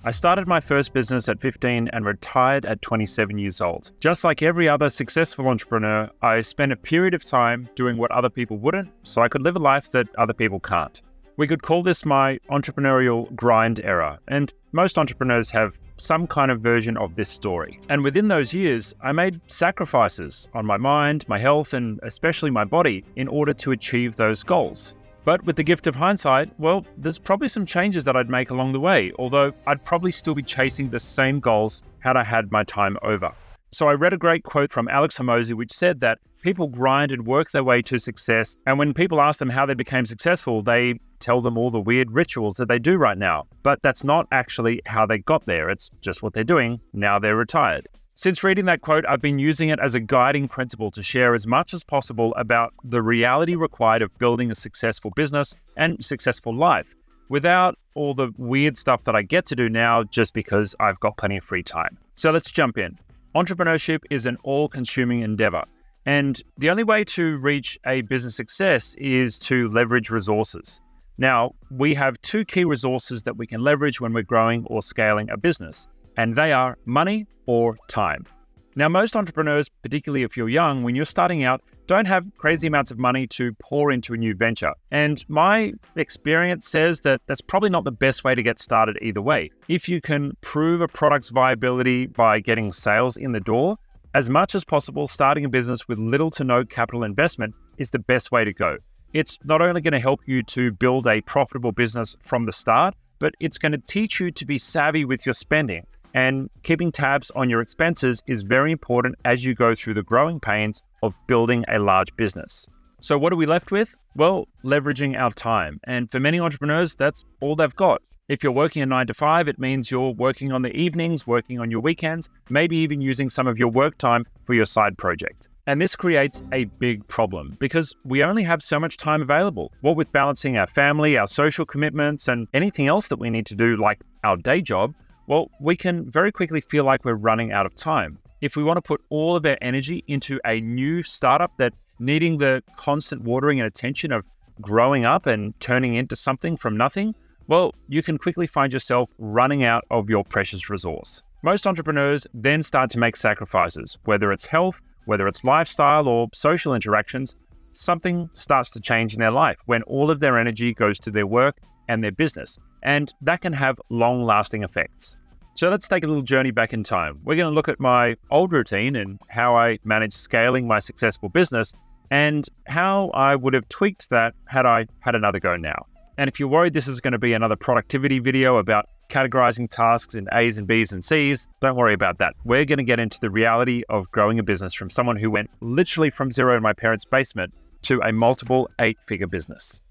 I started my first business at 15 and retired at 27 years old. Just like every other successful entrepreneur, I spent a period of time doing what other people wouldn't, so I could live a life that other people can't. We could call this my entrepreneurial grind era, and most entrepreneurs have some kind of version of this story. And within those years, I made sacrifices on my mind, my health, and especially my body in order to achieve those goals. But with the gift of hindsight, well, there's probably some changes that I'd make along the way, although I'd probably still be chasing the same goals had I had my time over. So I read a great quote from Alex Hormozi, which said that people grind and work their way to success. And when people ask them how they became successful, they tell them all the weird rituals that they do right now. But that's not actually how they got there. It's just what they're doing now they're retired. Since reading that quote, I've been using it as a guiding principle to share as much as possible about the reality required of building a successful business and successful life without all the weird stuff that I get to do now just because I've got plenty of free time. So let's jump in. Entrepreneurship is an all-consuming endeavor, and the only way to reach a business success is to leverage resources. Now, we have two key resources that we can leverage when we're growing or scaling a business, and they are money or time. Now, most entrepreneurs, particularly if you're young, when you're starting out, don't have crazy amounts of money to pour into a new venture. And my experience says that that's probably not the best way to get started either way. If you can prove a product's viability by getting sales in the door, as much as possible, starting a business with little to no capital investment is the best way to go. It's not only going to help you to build a profitable business from the start, but it's going to teach you to be savvy with your spending. And keeping tabs on your expenses is very important as you go through the growing pains of building a large business. So what are we left with? Well, leveraging our time. And for many entrepreneurs, that's all they've got. If you're working a 9 to 5, it means you're working on the evenings, working on your weekends, maybe even using some of your work time for your side project. And this creates a big problem because we only have so much time available. What with balancing our family, our social commitments, and anything else that we need to do like our day job, well, we can very quickly feel like we're running out of time. If we want to put all of our energy into a new startup that needing the constant watering and attention of growing up and turning into something from nothing, well, you can quickly find yourself running out of your precious resource. Most entrepreneurs then start to make sacrifices, whether it's health, whether it's lifestyle or social interactions. Something starts to change in their life when all of their energy goes to their work and their business, and that can have long-lasting effects. So let's take a little journey back in time. We're going to look at my old routine and how I managed scaling my successful business and how I would have tweaked that had I had another go now. And if you're worried this is going to be another productivity video about categorizing tasks in A's and B's and C's, don't worry about that. We're going to get into the reality of growing a business from someone who went literally from zero in my parents' basement to a multiple 8-figure business.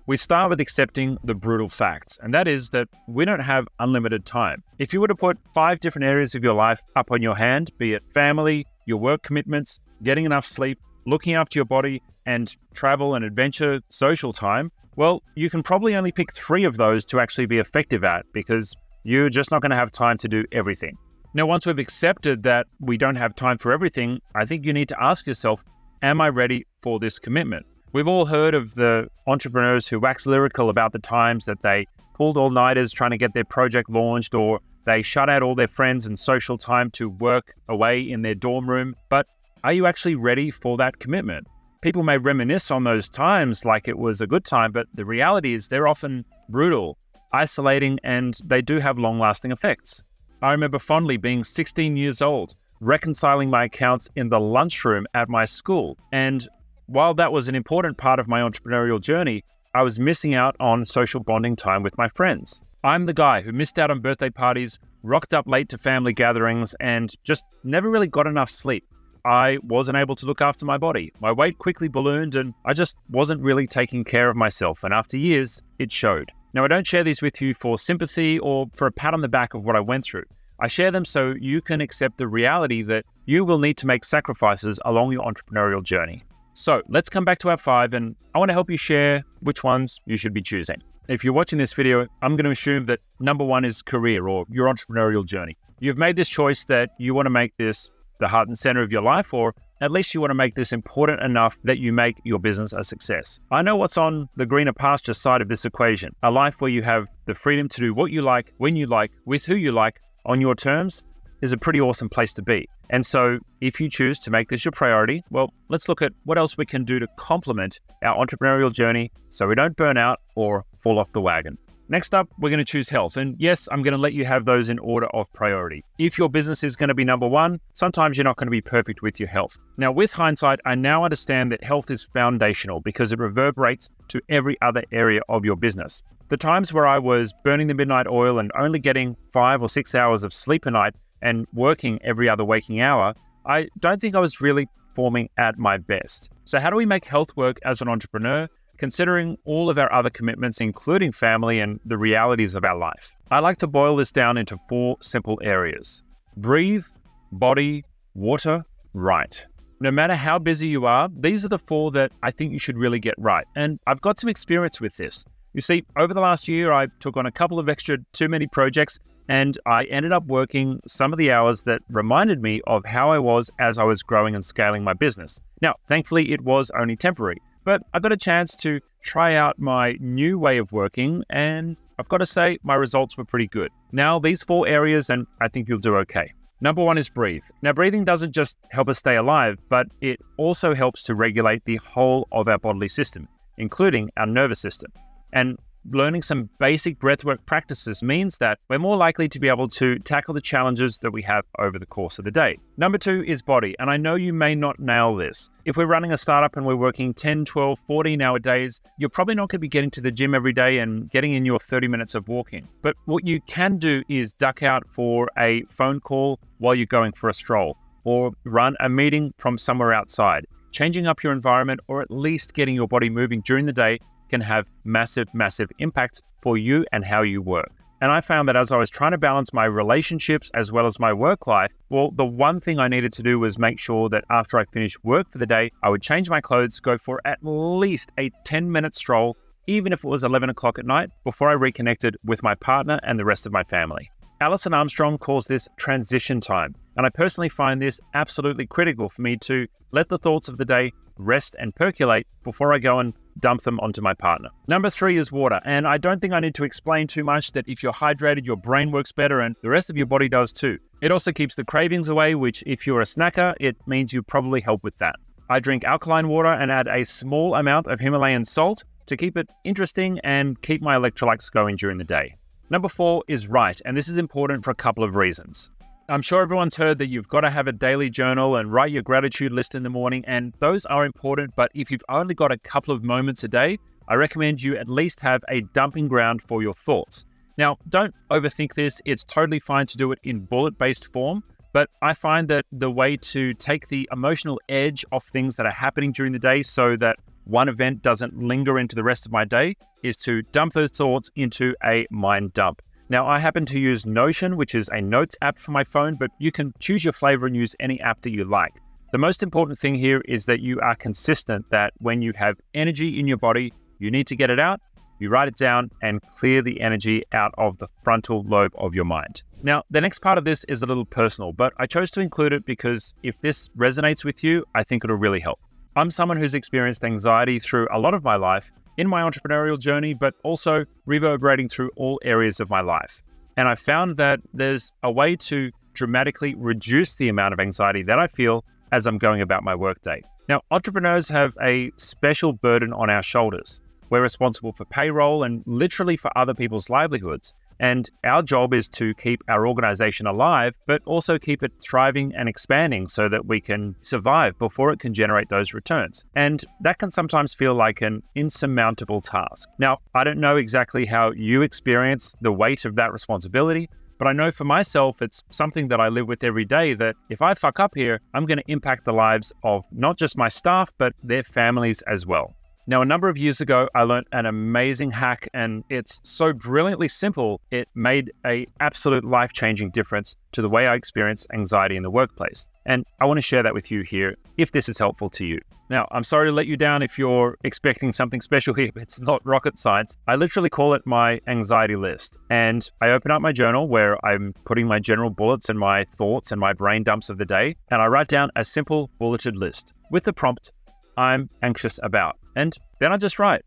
We start with accepting the brutal facts, and that is that we don't have unlimited time. If you were to put 5 different areas of your life up on your hand, be it family, your work commitments, getting enough sleep, looking after your body, and travel and adventure, social time, well, you can probably only pick 3 of those to actually be effective at because you're just not going to have time to do everything. Now, once we've accepted that we don't have time for everything, I think you need to ask yourself, am I ready for this commitment? We've all heard of the entrepreneurs who wax lyrical about the times that they pulled all-nighters trying to get their project launched, or they shut out all their friends and social time to work away in their dorm room. But are you actually ready for that commitment? People may reminisce on those times like it was a good time, but the reality is they're often brutal, isolating, and they do have long-lasting effects. I remember fondly being 16 years old, reconciling my accounts in the lunchroom at my school, and while that was an important part of my entrepreneurial journey, I was missing out on social bonding time with my friends. I'm the guy who missed out on birthday parties, rocked up late to family gatherings, and just never really got enough sleep. I wasn't able to look after my body. My weight quickly ballooned, and I just wasn't really taking care of myself. And after years, it showed. Now, I don't share these with you for sympathy or for a pat on the back of what I went through. I share them so you can accept the reality that you will need to make sacrifices along your entrepreneurial journey. So let's come back to our 5, and I want to help you share which ones you should be choosing. If you're watching this video, I'm going to assume that number 1 is career or your entrepreneurial journey. You've made this choice that you want to make this the heart and center of your life, or at least you want to make this important enough that you make your business a success. I know what's on the greener pasture side of this equation. A life where you have the freedom to do what you like, when you like, with who you like, on your terms, is a pretty awesome place to be. And so if you choose to make this your priority, well, let's look at what else we can do to complement our entrepreneurial journey so we don't burn out or fall off the wagon. Next up, we're going to choose health. And yes, I'm going to let you have those in order of priority. If your business is going to be number one, sometimes you're not going to be perfect with your health. Now, with hindsight, I now understand that health is foundational because it reverberates to every other area of your business. The times where I was burning the midnight oil and only getting 5 or 6 hours of sleep a night and working every other waking hour, I don't think I was really performing at my best. So how do we make health work as an entrepreneur, considering all of our other commitments, including family and the realities of our life? I like to boil this down into 4 simple areas: breathe, body, water, right. No matter how busy you are, these are the 4 that I think you should really get right. And I've got some experience with this. You see, over the last year, I took on a couple of extra too many projects, and I ended up working some of the hours that reminded me of how I was as I was growing and scaling my business. Now, thankfully, it was only temporary, but I got a chance to try out my new way of working, and I've got to say, my results were pretty good. Now, these 4 areas, and I think you'll do okay. Number 1 is breathe. Now, breathing doesn't just help us stay alive, but it also helps to regulate the whole of our bodily system, including our nervous system. And learning some basic breathwork practices means that we're more likely to be able to tackle the challenges that we have over the course of the day. Number 2 is body, and I know you may not nail this. If we're running a startup and we're working 10, 12, 14-hour days, you're probably not going to be getting to the gym every day and getting in your 30 minutes of walking. But what you can do is duck out for a phone call while you're going for a stroll, or run a meeting from somewhere outside. Changing up your environment, or at least getting your body moving during the day, can have massive, massive impact for you and how you work. And I found that as I was trying to balance my relationships as well as my work life, well, the one thing I needed to do was make sure that after I finished work for the day, I would change my clothes, go for at least a 10-minute stroll, even if it was 11 o'clock at night, before I reconnected with my partner and the rest of my family. Alison Armstrong calls this transition time, and I personally find this absolutely critical for me to let the thoughts of the day rest and percolate before I go and dump them onto my partner. Number 3 is water, and I don't think I need to explain too much that if you're hydrated, your brain works better and the rest of your body does too. It also keeps the cravings away, which if you're a snacker, it means you probably help with that. I drink alkaline water and add a small amount of Himalayan salt to keep it interesting and keep my electrolytes going during the day. Number 4 is right, and this is important for a couple of reasons. I'm sure everyone's heard that you've got to have a daily journal and write your gratitude list in the morning, and those are important, but if you've only got a couple of moments a day, I recommend you at least have a dumping ground for your thoughts. Now, don't overthink this. It's totally fine to do it in bullet-based form, but I find that the way to take the emotional edge off things that are happening during the day so that one event doesn't linger into the rest of my day is to dump those thoughts into a mind dump. Now, I happen to use Notion, which is a notes app for my phone, but you can choose your flavor and use any app that you like. The most important thing here is that you are consistent, that when you have energy in your body, you need to get it out, you write it down and clear the energy out of the frontal lobe of your mind. Now, the next part of this is a little personal, but I chose to include it because if this resonates with you, I think it'll really help. I'm someone who's experienced anxiety through a lot of my life, in my entrepreneurial journey, but also reverberating through all areas of my life. And I found that there's a way to dramatically reduce the amount of anxiety that I feel as I'm going about my workday. Now, entrepreneurs have a special burden on our shoulders. We're responsible for payroll and literally for other people's livelihoods. And our job is to keep our organization alive, but also keep it thriving and expanding so that we can survive before it can generate those returns. And that can sometimes feel like an insurmountable task. Now, I don't know exactly how you experience the weight of that responsibility, but I know for myself, it's something that I live with every day, that if I fuck up here, I'm going to impact the lives of not just my staff, but their families as well. Now, a number of years ago, I learned an amazing hack, and it's so brilliantly simple, it made an absolute life-changing difference to the way I experience anxiety in the workplace. And I want to share that with you here, if this is helpful to you. Now, I'm sorry to let you down if you're expecting something special here, but it's not rocket science. I literally call it my anxiety list. And I open up my journal where I'm putting my general bullets and my thoughts and my brain dumps of the day, and I write down a simple bulleted list with the prompt, I'm anxious about. And then I just write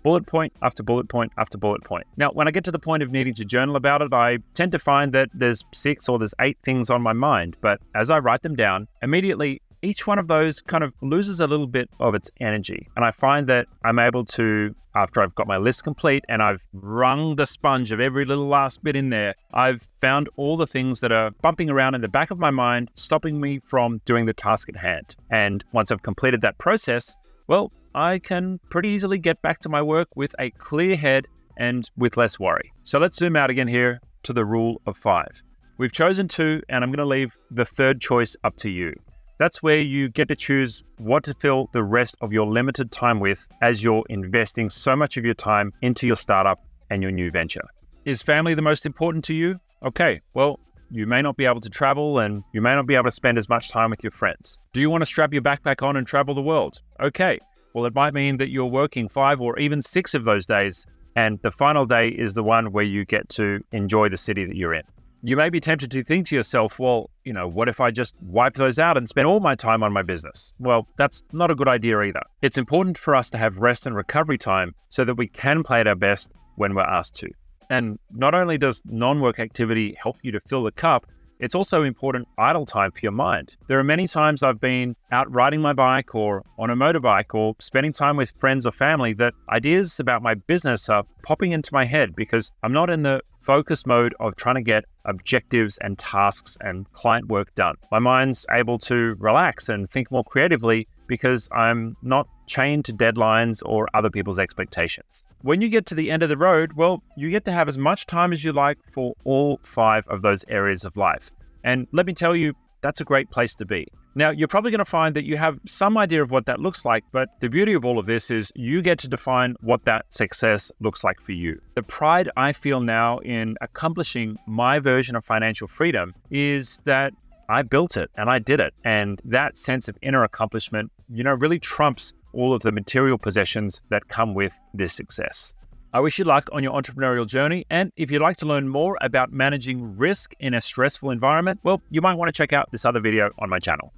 bullet point after bullet point after bullet point. Now, when I get to the point of needing to journal about it, I tend to find that there's 6 or there's 8 things on my mind. But as I write them down, immediately each one of those kind of loses a little bit of its energy. And I find that I'm able to, after I've got my list complete and I've wrung the sponge of every little last bit in there, I've found all the things that are bumping around in the back of my mind, stopping me from doing the task at hand. And once I've completed that process, well, I can pretty easily get back to my work with a clear head and with less worry. So let's zoom out again here to the rule of 5. We've chosen 2, and I'm going to leave the third choice up to you. That's where you get to choose what to fill the rest of your limited time with as you're investing so much of your time into your startup and your new venture. Is family the most important to you? Okay, well, you may not be able to travel and you may not be able to spend as much time with your friends. Do you want to strap your backpack on and travel the world? Okay, well, it might mean that you're working 5 or even 6 of those days, and the final day is the one where you get to enjoy the city that you're in. You may be tempted to think to yourself, well, what if I just wipe those out and spend all my time on my business? Well, that's not a good idea either. It's important for us to have rest and recovery time so that we can play at our best when we're asked to. And not only does non-work activity help you to fill the cup, it's also important idle time for your mind. There are many times I've been out riding my bike or on a motorbike or spending time with friends or family that ideas about my business are popping into my head because I'm not in the focus mode of trying to get objectives and tasks and client work done. My mind's able to relax and think more creatively because I'm not chained to deadlines or other people's expectations. When you get to the end of the road, well, you get to have as much time as you like for all 5 of those areas of life. And let me tell you, that's a great place to be. Now, you're probably going to find that you have some idea of what that looks like, but the beauty of all of this is you get to define what that success looks like for you. The pride I feel now in accomplishing my version of financial freedom is that I built it and I did it. And that sense of inner accomplishment, really trumps all of the material possessions that come with this success. I wish you luck on your entrepreneurial journey. And if you'd like to learn more about managing risk in a stressful environment, well, you might want to check out this other video on my channel.